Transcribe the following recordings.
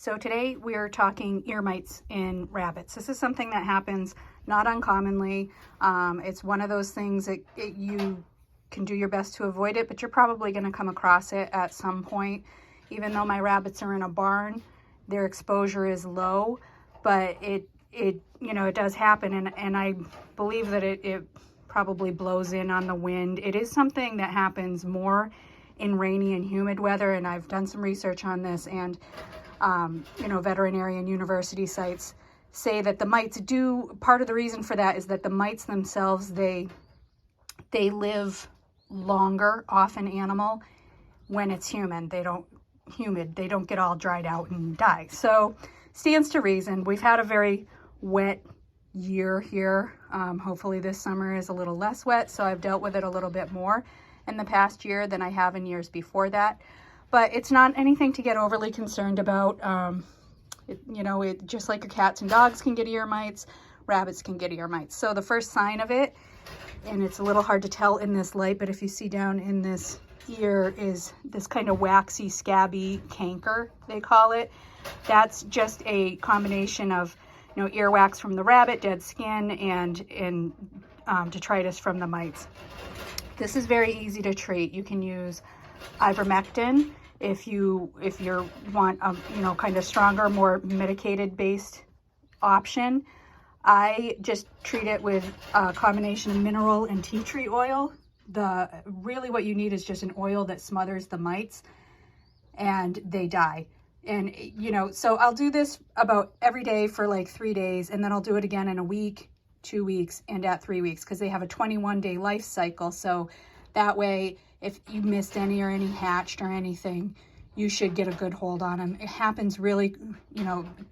So today we are talking ear mites in rabbits. This is something that happens not uncommonly. It's one of those things that you can do your best to avoid it, but you're probably going to come across it at some point. Even though my rabbits are in a barn, their exposure is low, but it does happen, and I believe that it probably blows in on the wind. It is something that happens more in rainy and humid weather, and I've done some research on this, and veterinary and university sites say that the mites do, part of the reason for that is that the mites themselves, they live longer off an animal when it's humid. They don't get all dried out and die. So stands to reason. We've had a very wet year here. Hopefully this summer is a little less wet, so I've dealt with it a little bit more in the past year than I have in years before that. But it's not anything to get overly concerned about. Just like your cats and dogs can get ear mites, rabbits can get ear mites. So the first sign of it, and it's a little hard to tell in this light, but if you see down in this ear is this kind of waxy, scabby canker, they call it. That's just a combination of earwax from the rabbit, dead skin, and detritus from the mites. This is very easy to treat. You can use ivermectin if you want a kind of stronger, more medicated based option. I just treat it with a combination of mineral and tea tree oil. Really what you need is just an oil that smothers the mites and they die. And so I'll do this about every day for like 3 days, and then I'll do it again in a week, 2 weeks, and at 3 weeks, because they have a 21-day life cycle. So that way, if you missed any or any hatched or anything, you should get a good hold on them. It happens really,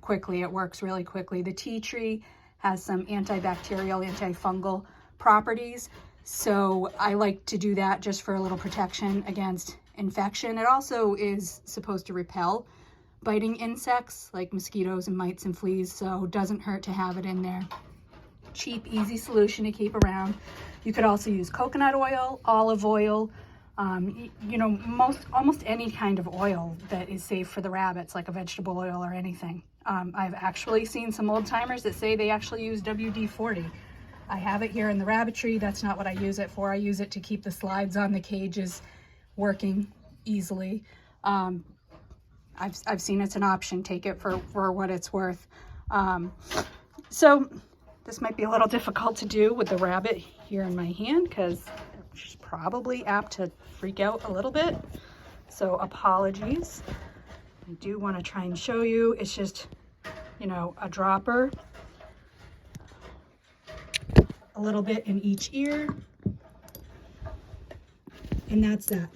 quickly. It works really quickly. The tea tree has some antibacterial, antifungal properties. So I like to do that just for a little protection against infection. It also is supposed to repel biting insects like mosquitoes and mites and fleas, so it doesn't hurt to have it in there. Cheap, easy solution to keep around. You could also use coconut oil, olive oil, almost any kind of oil that is safe for the rabbits, like a vegetable oil or anything. I've actually seen some old timers that say they actually use WD-40. I have it here in the rabbitry. That's not what I use it for. I use it to keep the slides on the cages working easily. I've seen it's an option. Take it for what it's worth. So this might be a little difficult to do with the rabbit here in my hand because she's probably apt to freak out a little bit. So apologies. I do want to try and show you. It's just, a dropper, a little bit in each ear, and that's that.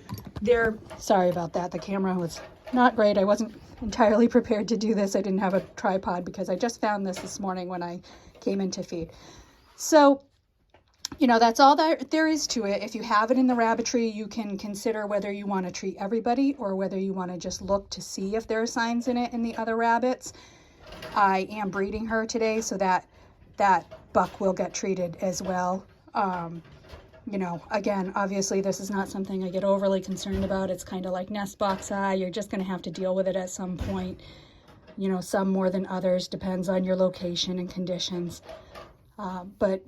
Sorry about that. The camera was not great. I wasn't entirely prepared to do this. I didn't have a tripod because I just found this morning when I came in to feed. So, that's all there is to it. If you have it in the rabbitry, you can consider whether you want to treat everybody or whether you want to just look to see if there are signs in it in the other rabbits. I am breeding her today, so that buck will get treated as well. Again, obviously this is not something I get overly concerned about. It's kind of like nest box eye. You're just going to have to deal with it at some point. Some more than others, depends on your location and conditions. But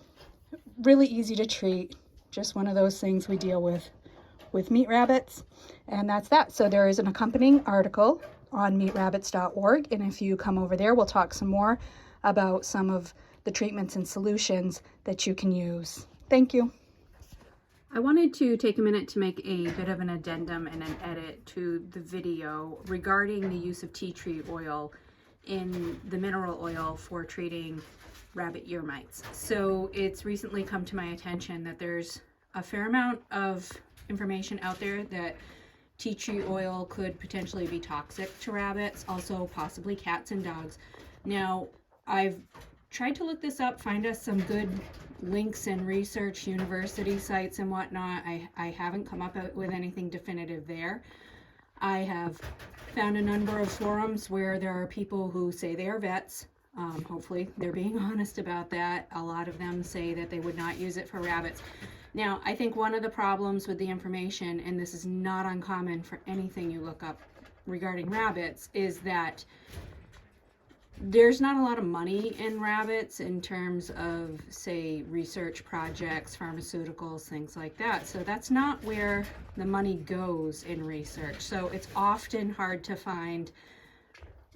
really easy to treat. Just one of those things we deal with meat rabbits. And that's that. So there is an accompanying article on meatrabbits.org. And if you come over there, we'll talk some more about some of the treatments and solutions that you can use. Thank you. I wanted to take a minute to make a bit of an addendum and an edit to the video regarding the use of tea tree oil in the mineral oil for treating rabbit ear mites. So it's recently come to my attention that there's a fair amount of information out there that tea tree oil could potentially be toxic to rabbits, also possibly cats and dogs. Now, I've tried to look this up, find us some good links and research, university sites and whatnot. I haven't come up with anything definitive there. I have found a number of forums where there are people who say they are vets. Hopefully they're being honest about that. A lot of them say that they would not use it for rabbits. Now, I think one of the problems with the information, and this is not uncommon for anything you look up regarding rabbits, is that there's not a lot of money in rabbits in terms of, say, research projects, pharmaceuticals, things like that. So that's not where the money goes in research. So it's often hard to find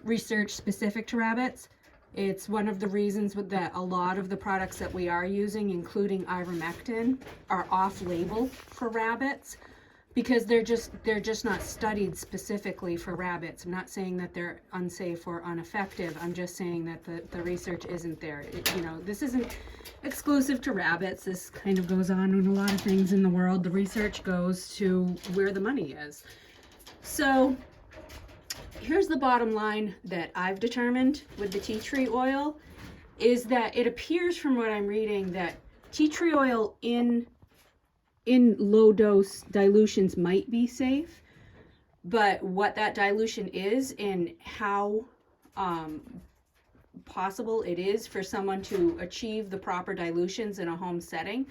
research specific to rabbits. It's one of the reasons that a lot of the products that we are using, including ivermectin, are off-label for rabbits, because they're just not studied specifically for rabbits. I'm not saying that they're unsafe or ineffective. I'm just saying that the research isn't there. You know, this isn't exclusive to rabbits. This kind of goes on in a lot of things in the world. The research goes to where the money is. So here's the bottom line that I've determined with the tea tree oil, is that it appears from what I'm reading that tea tree oil in low dose dilutions might be safe, but what that dilution is and how possible it is for someone to achieve the proper dilutions in a home setting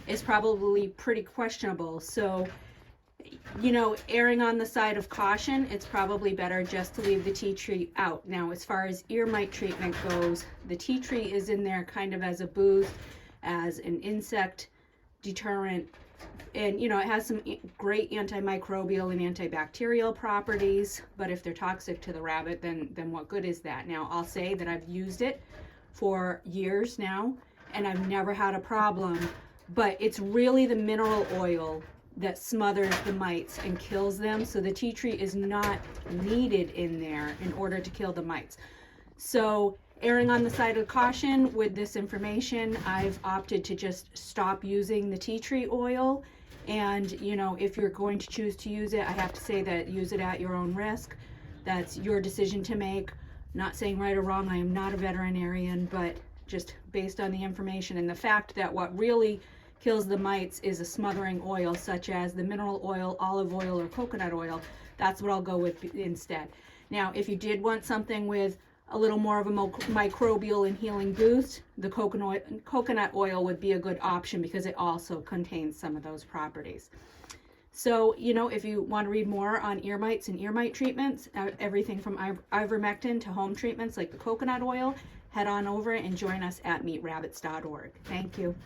is probably pretty questionable. So, you know, erring on the side of caution, it's probably better just to leave the tea tree out. Now, as far as ear mite treatment goes, the tea tree is in there kind of as a boost, as an insect deterrent. And, you know, it has some great antimicrobial and antibacterial properties, but if they're toxic to the rabbit, then what good is that? Now, I'll say that I've used it for years now, and I've never had a problem, but it's really the mineral oil that smothers the mites and kills them. So the tea tree is not needed in there in order to kill the mites. So erring on the side of caution with this information, I've opted to just stop using the tea tree oil. And, you know, if you're going to choose to use it, I have to say that use it at your own risk. That's your decision to make. Not saying right or wrong. I am not a veterinarian, but just based on the information and the fact that what really kills the mites is a smothering oil, such as the mineral oil, olive oil, or coconut oil. That's what I'll go with instead. Now, if you did want something with a little more of a microbial and healing boost, the coconut oil would be a good option because it also contains some of those properties. So, you know, if you want to read more on ear mites and ear mite treatments, everything from ivermectin to home treatments like the coconut oil, head on over and join us at meetrabbits.org. Thank you.